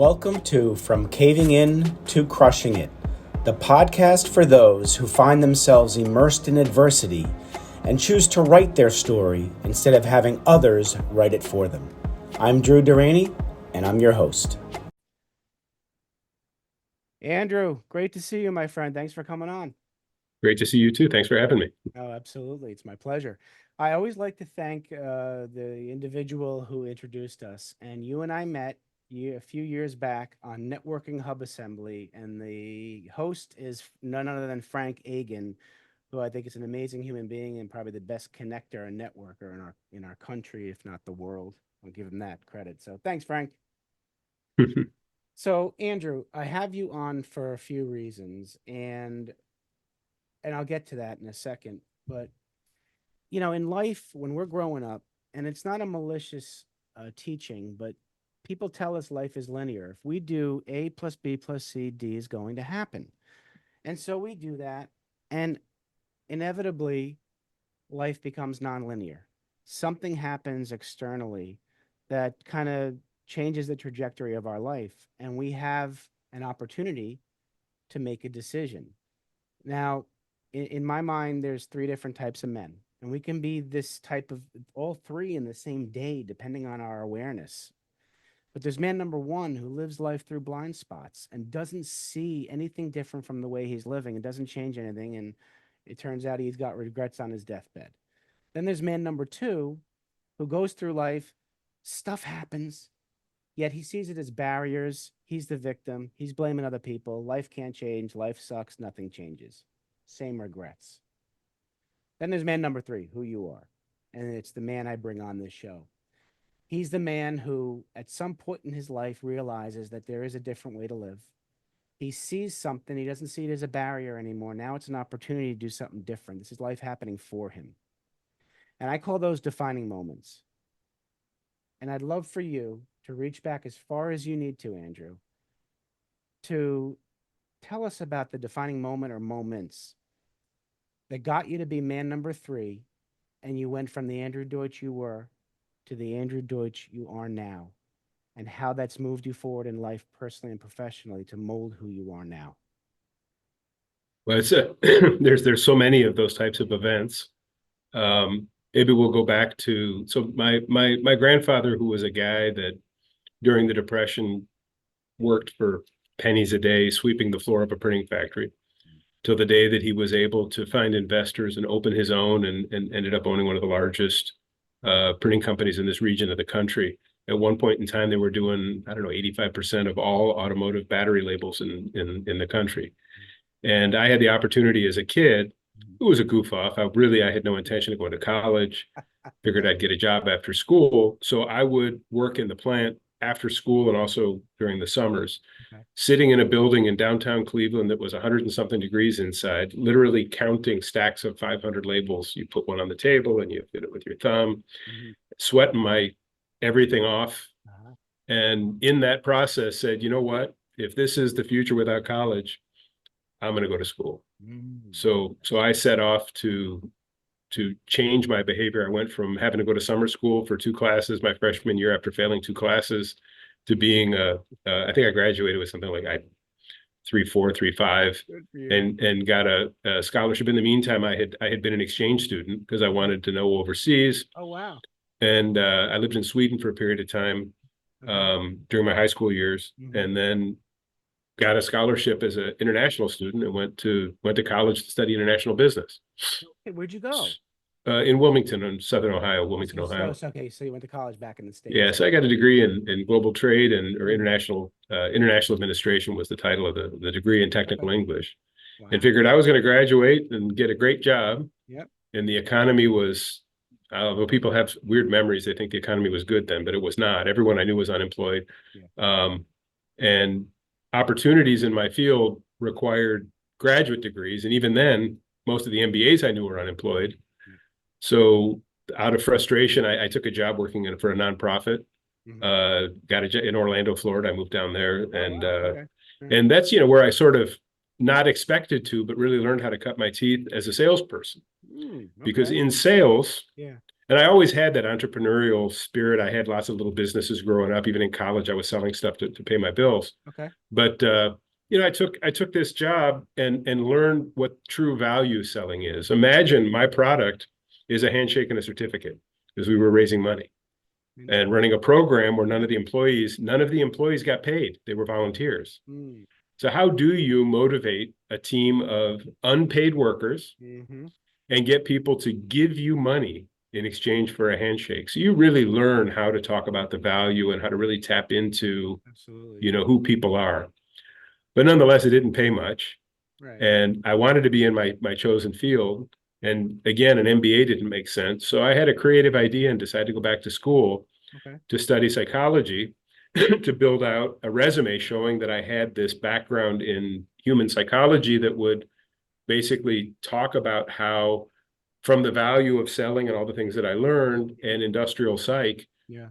Welcome to From Caving In to Crushing It, the podcast for those who find themselves immersed in adversity and choose to write their story instead of having others write it for them. I'm Deraney, and I'm your host. Andrew, great to see you, my friend. Thanks for coming on. Great to see you too. Thanks for having me. Oh, absolutely. It's my pleasure. I always like to thank the individual who introduced us. And you and I met a few years back on Networking Hub Assembly, and the host is none other than Frank Agan, who I think is an amazing human being and probably the best connector and networker in our country, if not the world. I'll give him that credit. So thanks, Frank. So, Andrew, I have you on for a few reasons, and I'll get to that in a second. But, you know, in life, when we're growing up, and it's not a malicious teaching, but people tell us life is linear. If we do A plus B plus C, D is going to happen. And so we do that, and inevitably, life becomes nonlinear. Something happens externally that kind of changes the trajectory of our life, and we have an opportunity to make a decision. Now, in my mind, there's three different types of men, and we can be this type of all three in the same day, depending on our awareness. But there's man number one who lives life through blind spots and doesn't see anything different from the way he's living and doesn't change anything. And it turns out he's got regrets on his deathbed. Then there's man number two who goes through life, stuff happens, yet he sees it as barriers. He's the victim. He's blaming other people. Life can't change. Life sucks. Nothing changes. Same regrets. Then there's man number three, who you are. And it's the man I bring on this show. He's the man who, at some point in his life, realizes that there is a different way to live. He sees something. He doesn't see it as a barrier anymore. Now it's an opportunity to do something different. This is life happening for him. And I call those defining moments. And I'd love for you to reach back as far as you need to, Andrew, to tell us about the defining moment or moments that got you to be man number three, and you went from the Andrew Deutsch you were to the Andrew Deutsch you are now, and how that's moved you forward in life personally and professionally to mold who you are now. Well, it's there's so many of those types of events. Maybe we'll go back to my grandfather, who was a guy that during the Depression worked for pennies a day sweeping the floor of a printing factory till the day that he was able to find investors and open his own and ended up owning one of the largest printing companies in this region of the country. At one point in time, they were doing, 85% of all automotive battery labels in the country. And I had the opportunity as a kid. It was a goof off. I had no intention of going to college. Figured I'd get a job after school. So I would work in the plant after school and also during the summers, sitting in a building in downtown Cleveland that was 100 and something degrees inside, literally counting stacks of 500 labels. You put one on the table and you fit it with your thumb, sweating my everything off. And in that process said, you know what, if this is the future without college, I'm going to go to school. So I set off to change my behavior. I went from having to go to summer school for 2 classes my freshman year after failing 2 classes to being I think I graduated with something like 3.4, 3.5, and got a scholarship. In the meantime, I had been an exchange student because I wanted to know overseas. Oh, wow. And I lived in Sweden for a period of time during my high school years, and then got a scholarship as an international student and went to college to study international business. Hey, where'd you go? In Wilmington, in Southern Ohio, Wilmington, Ohio. Okay, so you went to college back in the States. Yeah, so I got a degree in global trade or international administration was the title of the degree in technical English. Wow. And figured I was going to graduate and get a great job. Yep. And the economy was, although people have weird memories, they think the economy was good then, but it was not. Everyone I knew was unemployed. Yeah. And opportunities in my field required graduate degrees. And even then, most of the MBAs I knew were unemployed. So out of frustration, I took a job working for a nonprofit, got a job in Orlando, Florida. I moved down there and that's, where I sort of not expected to, but really learned how to cut my teeth as a salesperson. Because in sales, And I always had that entrepreneurial spirit. I had lots of little businesses growing up. Even in college, I was selling stuff to pay my bills. Okay. But I took this job and learned what true value selling is. Imagine my product is a handshake and a certificate because we were raising money and running a program where none of the employees got paid. They were volunteers. Mm. So how do you motivate a team of unpaid workers Mm-hmm. and get people to give you money in exchange for a handshake? So you really learn how to talk about the value and how to really tap into, Absolutely. who people are. But nonetheless, it didn't pay much. Right. And I wanted to be in my chosen field. And again, an MBA didn't make sense. So I had a creative idea and decided to go back to school Okay. to study psychology to build out a resume showing that I had this background in human psychology that would basically talk about how, from the value of selling and all the things that I learned and industrial psych, Yeah.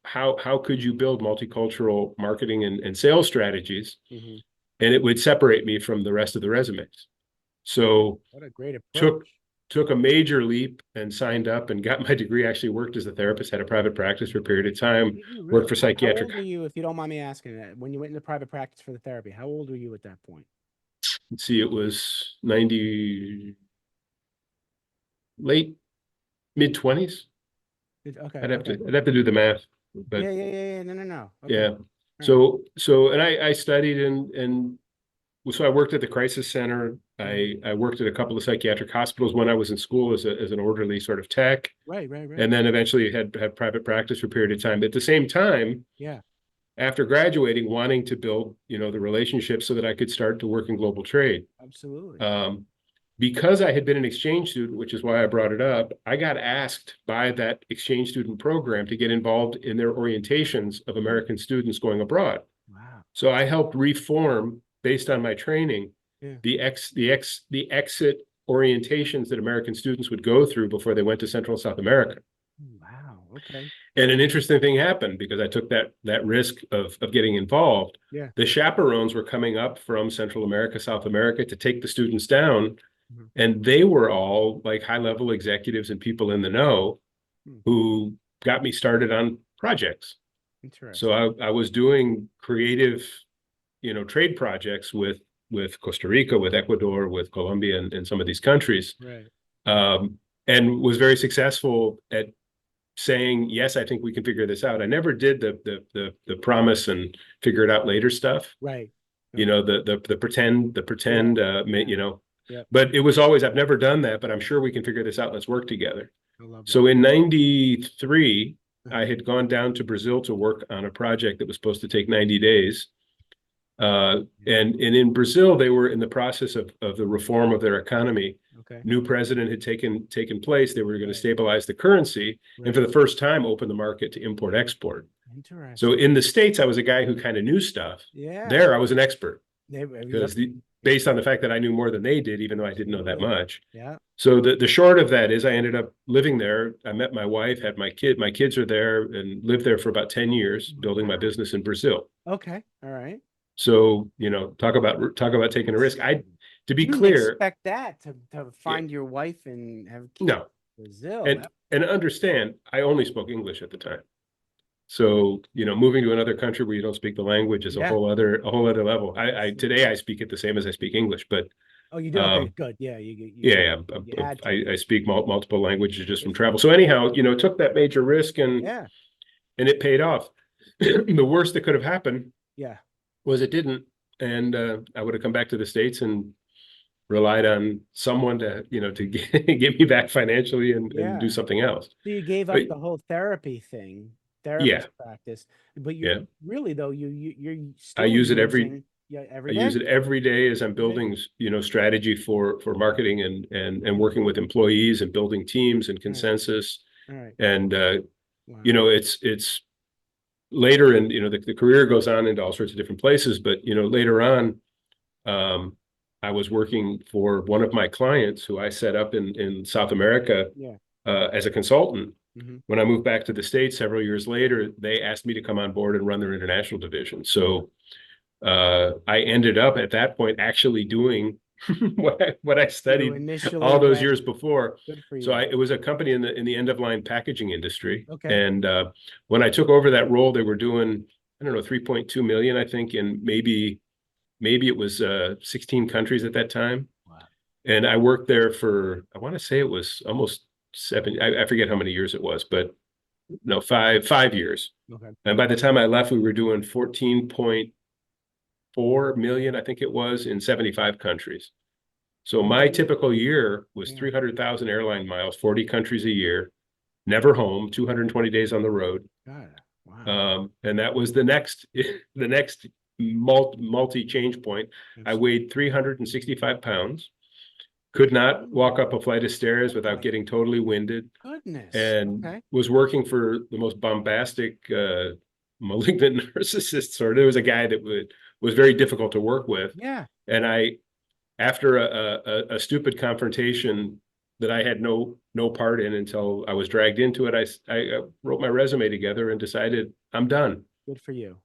how could you build multicultural marketing and sales strategies, Mm-hmm. and it would separate me from the rest of the resumes. So What a great took approach. took a major leap and signed up and got my degree. Actually worked as a therapist, had a private practice for a period of time, You worked really? for How psychiatric. old were you, if you don't mind me asking, when you went into private practice for the therapy? How old were you at that point? Let's see, it was 90, late mid-20s. Okay. I'd have Okay. to I'd have to do the math, but Yeah. No, no, no. Okay. yeah. All right. And I studied and so I worked at the crisis center. Mhm. I worked at a couple of psychiatric hospitals when I was in school as an orderly sort of tech, Right. and then eventually had private practice for a period of time. At the same time, Yeah. after graduating, wanting to build, the relationships so that I could start to work in global trade. Absolutely. Um, because I had been an exchange student, which is why I brought it up, I got asked by that exchange student program to get involved in their orientations of American students going abroad. Wow. So I helped reform, based on my training, Yeah. the exit orientations that American students would go through before they went to Central and South America. Wow. Okay. And an interesting thing happened because I took that risk of getting involved. Yeah. The chaperones were coming up from Central America, South America to take the students down, Mhm. and they were all like high-level executives and people in the know Hmm. who got me started on projects. So Interesting. I was doing creative, trade projects with Costa Rica, with Ecuador, with Colombia, and some of these countries, Right. and was very successful at saying, yes, I think we can figure this out. I never did the promise and figure it out later stuff. Right. You Okay. know, the pretend, Yeah. Yep. but it was always, I've never done that, but I'm sure we can figure this out. Let's work together. I love that. So in 93, Uh-huh. I had gone down to Brazil to work on a project that was supposed to take 90 days. And in Brazil, they were in the process of the reform of their economy. Okay. New president had taken place. They were going to Right. stabilize the currency, and for Right. the first time, open the market to import export. So Interesting. in the States, I was a guy who kind of knew stuff. Yeah. There, I was an expert Yep. because based on the fact that I knew more than they did, even though I didn't know that Absolutely. much. Yeah. So the short of that is I ended up living there. I met my wife, had my kid. My kids are there, and lived there for about 10 years, building my Wow. business in Brazil. Okay. All right. So, talk about taking a risk. To be You didn't clear, expect that to yeah, find your wife and have kids no. in Brazil. And understand, I only spoke English at the time. So, moving to another country where you don't speak the language is a Yeah. whole other level. Today I Absolutely. speak it the same as I speak English, but Oh, you do? Okay, good. Yeah, yeah, you had to. I speak multiple languages just from For sure. travel. So anyhow, took that major risk Yeah. and it paid off. The worst that could have happened Yeah. was it didn't. And I would have come back to the States and relied on someone to get me back financially and do Yeah. something else. So you gave But up the whole therapy thing, yeah, therapist practice, but yeah, really though you're I still use it every using, yeah, I every use day. it every day as I'm Every day. building, strategy for marketing and working with employees and building teams and All right. consensus. All right. And Wow. it's later, and the career goes on into all sorts of different places. But later on, um, I was working for one of my clients who I set up in South America Yeah. as a consultant. Hmm. When I moved back to the States several years later, they asked me to come on board and run their international division. So I ended up at that point actually doing what I You studied initially all those went, years before. good for So you. it was a company in the end of line packaging industry. Okay. And when I took over that role, they were doing, I don't know, 3.2 million, I think, and maybe it was 16 countries at that time. Wow. And I worked there for, I want to say it was almost seven, I forget how many years it was, but no, five years. Okay. And by the time I left, we were doing 14.4 million, I think it was, in 75 countries. So Good my for you. typical year was Yeah. 300,000 airline miles, 40 countries a year, never home, 220 days on the road. Got it. Wow. And that was the next the next multi change point. I That's weighed 365 pounds, could not walk up a flight of stairs oh without my getting totally winded, goodness. and Okay. was working for the most bombastic malignant narcissist sort. There was a guy that was very difficult to work with. Yeah. And after a stupid confrontation that I had no part in until I was dragged into it, I wrote my resume together and decided I'm done. Good for you.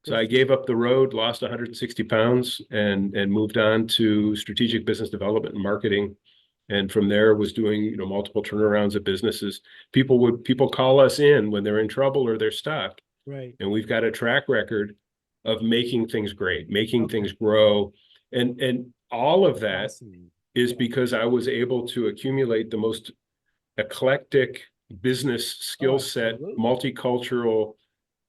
So Good I for you. gave up the road, lost 160 pounds, and moved on to strategic business development and marketing. And from there was doing, multiple turnarounds of businesses. People call us in when they're in trouble or they're stuck, Right. and we've got a track record of making things great, making Okay. things grow, and all of that Fascinating. is Yeah. because I was able to accumulate the most eclectic business Oh, skill set, absolutely. multicultural.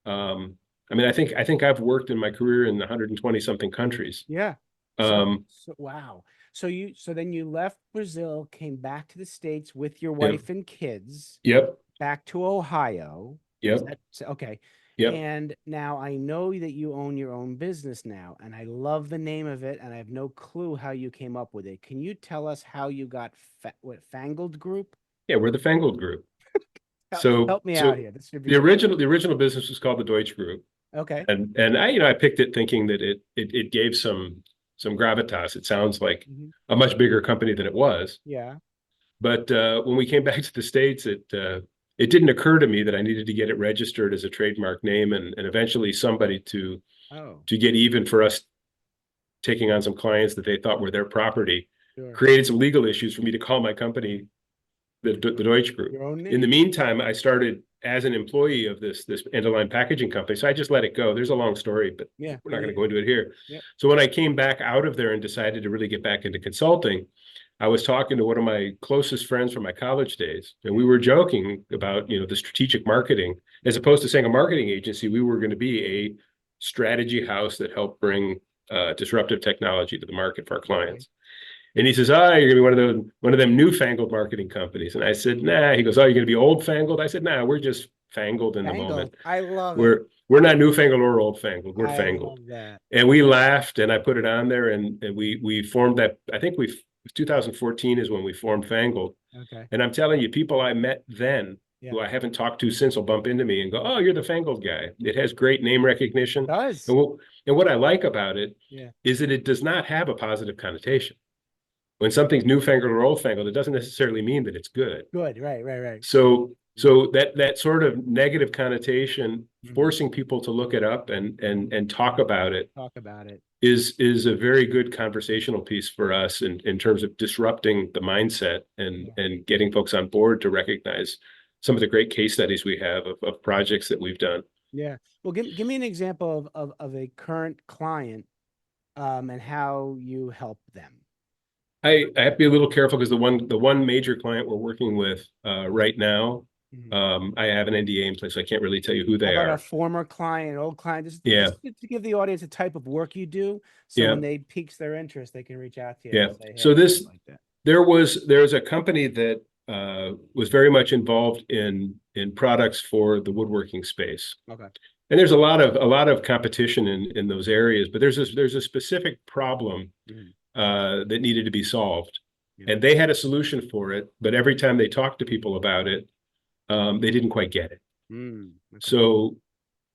I mean, I think I've worked in my career in 120 something countries. Yeah. So, Um, so wow. So then you left Brazil, came back to the States with your yep, wife and kids, yep, back to Ohio. Is yep, that okay? yep. And now I know that you own your own business now, and I love the name of it, and I have no clue how you came up with it. Can you tell us how you got what Fangled Group? Yeah, we're the Fangled Group. Help, So, help me out so here. This should be the fun. original business was called the Deutsch Group, Okay. and I picked it thinking that it gave some gravitas. It sounds like Mhm. a much bigger company than it was. Yeah. But when we came back to the States, it didn't occur to me that I needed to get it registered as a trademark name, and eventually somebody Oh, to get even for us taking on some clients that they thought were their property sure. created some legal issues for me to call my company the Deutsch Group. Your own In the name. meantime, I started as an employee of this end-of-line packaging company. So I just let it go. There's a long story, but Yeah. we're not Yeah. going to Yeah. go into it here. Yep. So when I came back out of there and decided to really get back into consulting, I was talking to one of my closest friends from my college days, and we were joking about, the strategic marketing. As opposed to saying a marketing agency, we were going to be a strategy house that helped bring disruptive technology to the market for our Okay. clients. And he says, you're gonna be one of them newfangled marketing companies. And I said, nah. He goes, you're gonna be old fangled. I said, nah, we're just fangled in the moment. Fangled. I love it. We're not newfangled or old fangled. We're I fangled. love that. And we laughed, and I put it on there, and we formed that. I think 2014 is when we formed Fangled. Okay. And I'm telling you, people I met then Yeah. who I haven't talked to since will bump into me and go, "Oh, you're the Fangled guy." It has great name recognition. Does. And what I like about it Yeah. is that it does not have a positive connotation. When something's newfangled or old fangled, it doesn't necessarily mean that it's good. Good. Right. Right. Right. So that sort of negative connotation, Mhm. forcing people to look it up and talk about it Talk about it. is a very good conversational piece for us in terms of disrupting the mindset and Yeah. and getting folks on board to recognize some of the great case studies we have of projects that we've done. Yeah. Well, give me an example of a current client, and how you help them. I have to be a little careful because the one major client we're working with right now, Mhm. I have an NDA in place, so I can't really tell you who How they about a are. former client, old client? Yeah, Just to give the audience a type of work you do, so yeah, when they piques their interest, they can reach out to you yeah. and say, So "Hey, I like that." there's a company that was very much involved in products for the woodworking space. Okay. And there's a lot of competition in those areas, but there's a specific problem Mhm. that needed to be solved, Yeah. and they had a solution for it. But every time they talked to people about it, they didn't quite get it. Okay. So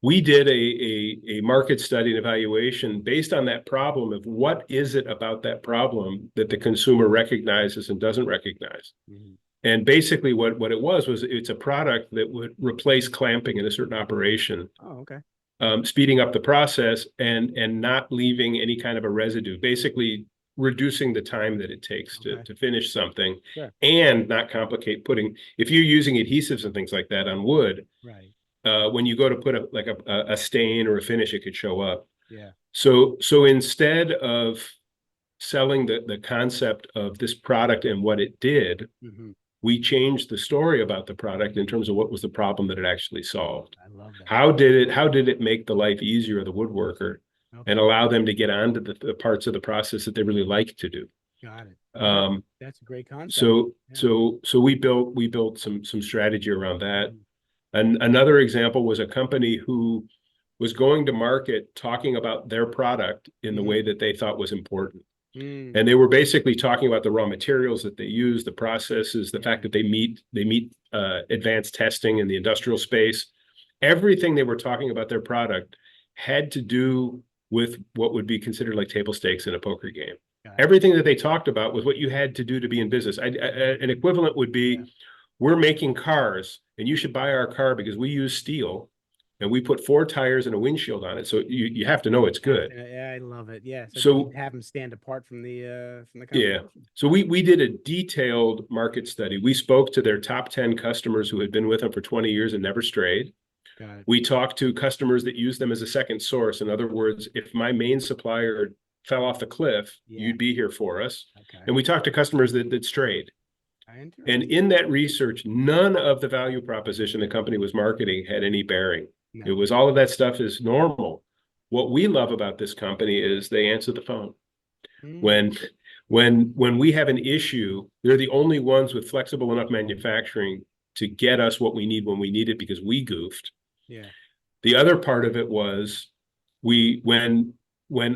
we did a market study and evaluation based on that problem of what is it about that problem that the consumer recognizes and doesn't recognize. Mhm. And basically what it was it's a product that would replace clamping in a certain operation, Oh, okay. speeding up the process and not leaving any kind of a residue. Basically, reducing the time that it takes Okay. to finish something, Sure. and not complicate putting, if you're using adhesives and things like that on wood, Right. when you go to put a stain or a finish, it could show up. Yeah. So instead of selling the concept of this product and what it did, Hmm. we changed the story about the product in terms of what was the problem that it actually solved. I love that. How did it make the life easier of the woodworker and Okay. allow them to get onto the parts of the process that they really like to do? Got it. Yeah. Um, That's a great concept. so Yeah. so we built some strategy around that. Mhm. And another example was a company who was going to market talking about their product in the Mhm. way that they thought was important. Mm. And they were basically talking about the raw materials that they use, the processes, the fact Yeah. that they meet advanced testing in the industrial space. Everything they were talking about their product had to do with what would be considered like table stakes in a poker game. Got it. Everything that they talked about was what you had to do to be in business. An equivalent would Yeah. be, we're making cars and you should buy our car because we use steel and we put 4 tires and a windshield on it. So you have to know it's good. Yeah, I love it. Yeah. So you So have them stand apart from the yeah. competition. So we did a detailed market study. We spoke to their top 10 customers who had been with them for 20 years and never strayed. Got it. We talked to customers that use them as a second source. In other words, if my main supplier fell off the cliff, Yeah. you'd be here for us. Okay. And we talked to customers that strayed. And Interesting. in that research, none of the value proposition the company was marketing had any bearing. It No. was all of that stuff is normal. What we love about this company is they answer the phone. Mm. When when we have an issue, they're the only ones with flexible enough manufacturing to get us what we need when we need it because we goofed. Yeah. The other part of it was we when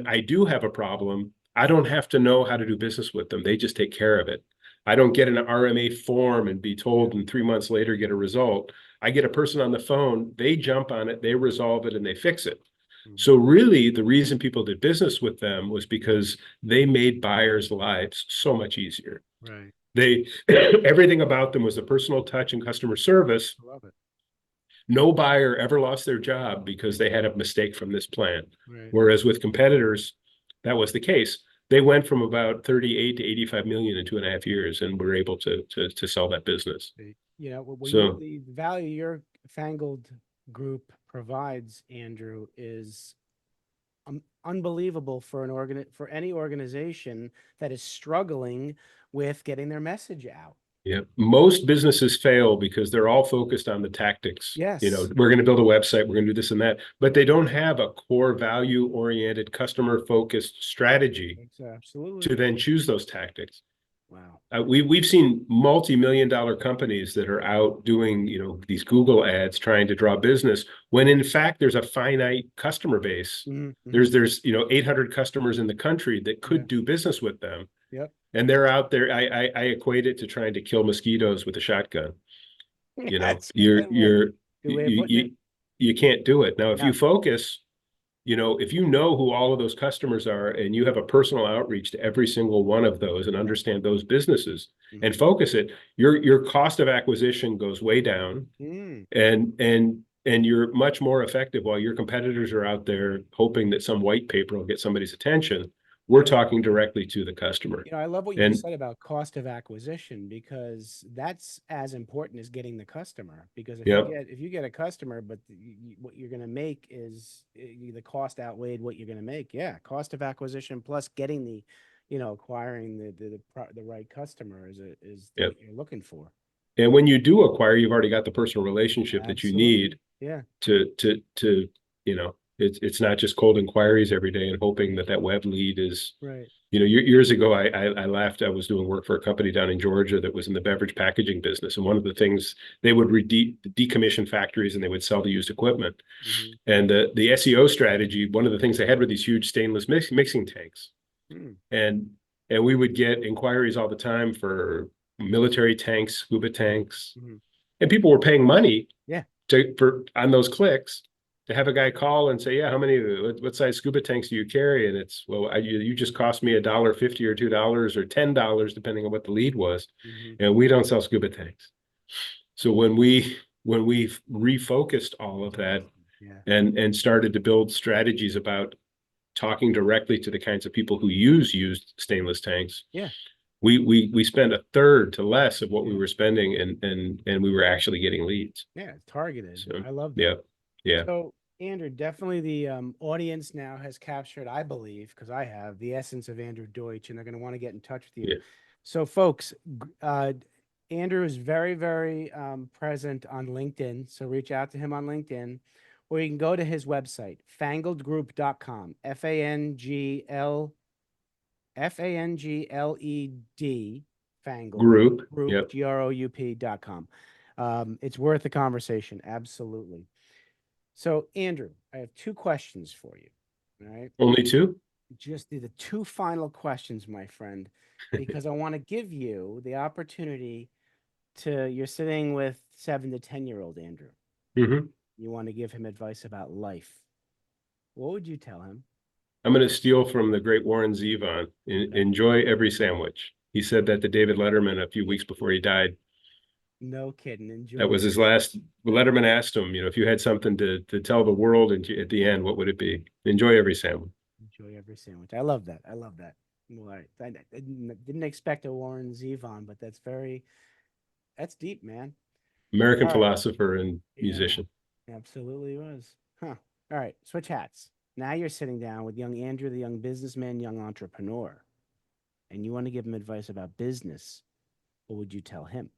I do have a problem, I don't have to know how to do business with them. They just take care of it. I don't get an RMA form and be Yeah. told and 3 months later get a result. I get a person on the phone, they jump on it, they resolve it, and they fix it. Mhm. So really, the reason people did business with them was because they made buyers' lives so much easier. Right. They everything about them was the personal touch and customer service. I love it. No buyer ever lost their job because they had a mistake from this plant. Right. Whereas with competitors, that was the case. They went from about 38 to 85 million in 2.5 years and were able to sell that business. Well, So the value your Fangled Group provides, Andrew, is unbelievable for for any organization that is struggling with getting their message out. yeah, most businesses fail because they're all focused on the tactics. Yes. We're going to build a website, we're going to do this and that, but they don't have a core value-oriented, customer-focused strategy Absolutely. to then choose those tactics. Wow. We've seen multi-million-dollar companies that are out doing, these Google ads trying to draw business when in fact there's a finite customer base. Mm-hmm. There's 800 customers in the country that Yeah. could do business with them. Yep. And they're out there. I equate it to trying to kill mosquitoes with a shotgun. That's a You're good way of putting it. you can't do it. Now, if Yeah. you focus, if you know who all of those customers are and you have a personal outreach to every single one of those and understand those businesses and Mhm. focus it, your cost of acquisition goes way down, Mm. and you're much more effective while your competitors are out there hoping that some white paper will get somebody's attention. We're talking directly to the customer. I love what you just And said about cost of acquisition, because that's as important as getting the customer. Because yeah, if you get a customer, but what you're going to make is the cost outweighed what you're going to make. Yeah, cost of acquisition plus getting acquiring the right customer is yeah. what you're looking for. And when you do acquire, you've already got the personal relationship that you Absolutely. need Yeah. to it's not just cold inquiries every day and hoping that web lead is, Right. years ago I laughed. I was doing work for a company down in Georgia that was in the beverage packaging business, and one of the things they would decommission factories and they would sell the used equipment. Mm-hmm. And the SEO strategy, one of the things they had were these huge stainless mixing tanks, Mm. and we would get inquiries all the time for military tanks, scuba tanks, Mm-hmm. and people were paying money Yeah. for on those clicks to have a guy call and say, yeah, how many, what size scuba tanks do you carry? And it's, well, you just cost me $1.50 or $2 or $10, depending on what the lead was. Mm-hmm. And we don't sell scuba tanks. So when we refocused all of that Yeah. and started to build strategies about talking directly to the kinds of people who use used stainless tanks, Yeah. we spent a third to less of what we were spending, and we were actually getting leads. Yeah, targeted. So I love that. yeah, yeah. So, Andrew, definitely the audience now has captured, I believe, because I have the essence of Andrew Deutsch, and they're going to want to get in touch with you. Yeah. So, folks, Andrew is very, very present on LinkedIn. So reach out to him on LinkedIn, or you can go to his website, fangledgroup.com, Fangled, Group. Group, Yep. Group.com. It's worth a conversation. Absolutely. So, Andrew, I have two questions for you. All right. Only two? Just the two final questions, my friend, because I want to give you the opportunity you're sitting with 7 to 10-year-old Andrew. Mm-hmm. You want to give him advice about life. What would you tell him? I'm going to steal from the great Warren Zevon. Enjoy every sandwich. He said that to David Letterman a few weeks before he died. No kidding. Enjoy. That was his last. Letterman asked him, if you had something to tell the world at the end, what would it be? Enjoy every sandwich. Enjoy every sandwich. I love that. I love that. Well, I didn't expect a Warren Zevon, but that's deep, man. American philosopher and musician. Absolutely was. Huh. All right. Switch hats. Now you're sitting down with young Andrew, the young businessman, young entrepreneur, and you want to give him advice about business. What would you tell him?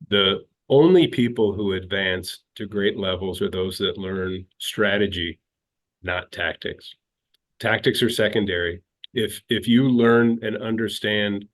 The only people who advance to great levels are those that learn strategy, not tactics. Tactics are secondary. If you learn and understand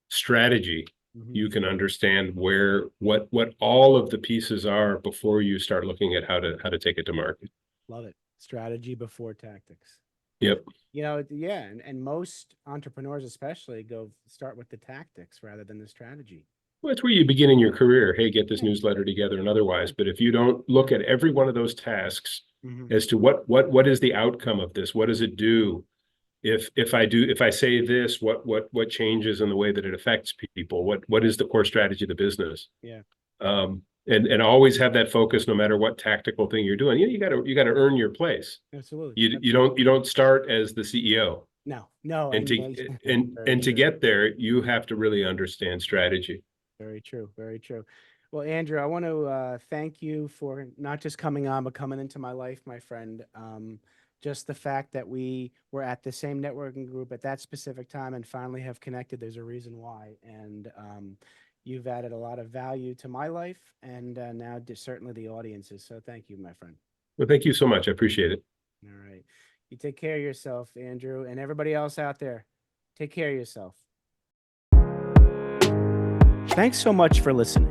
strategy, you can understand what all of the pieces are before you start looking at how to take it to market. Love it. Strategy before tactics. Yep. Yeah, and most entrepreneurs especially start with the tactics rather than the strategy. Well, that's where you begin in your career. Hey, get this newsletter together and otherwise. But if you don't look at every one of those tasks as to what is the outcome of this, what does it do? If I say this, what changes in the way that it affects people? What is the core strategy of the business? Yeah. And always have that focus no matter what tactical thing you're doing. You got to earn your place. Absolutely. You don't start as the CEO. No. And to get there, you have to really understand strategy. Very true. Very true. Well, Andrew, I want to thank you for not just coming on, but coming into my life, my friend. Just the fact that we were at the same networking group at that specific time and finally have connected, there's a reason why. And you've added a lot of value to my life and now certainly the audiences. So thank you, my friend. Well, thank you so much. I appreciate it. All right. You take care of yourself, Andrew, and everybody else out there. Take care of yourself. Thanks so much for listening.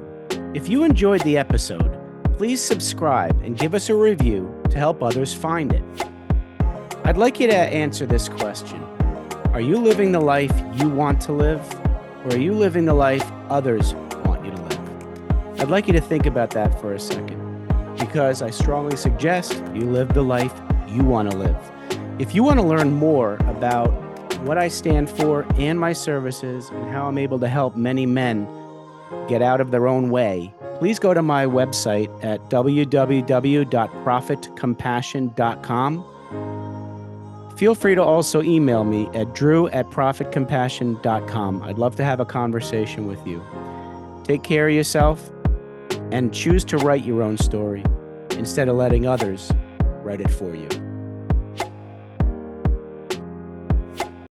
If you enjoyed the episode, please subscribe and give us a review to help others find it. I'd like you to answer this question. Are you living the life you want to live, or are you living the life others want you to live? I'd like you to think about that for a second, because I strongly suggest you live the life you want to live. If you want to learn more about what I stand for and my services and how I'm able to help many men get out of their own way, please go to my website at www.profitcompassion.com. Feel free to also email me at drew@profitcompassion.com. I'd love to have a conversation with you. Take care of yourself and choose to write your own story instead of letting others write it for you.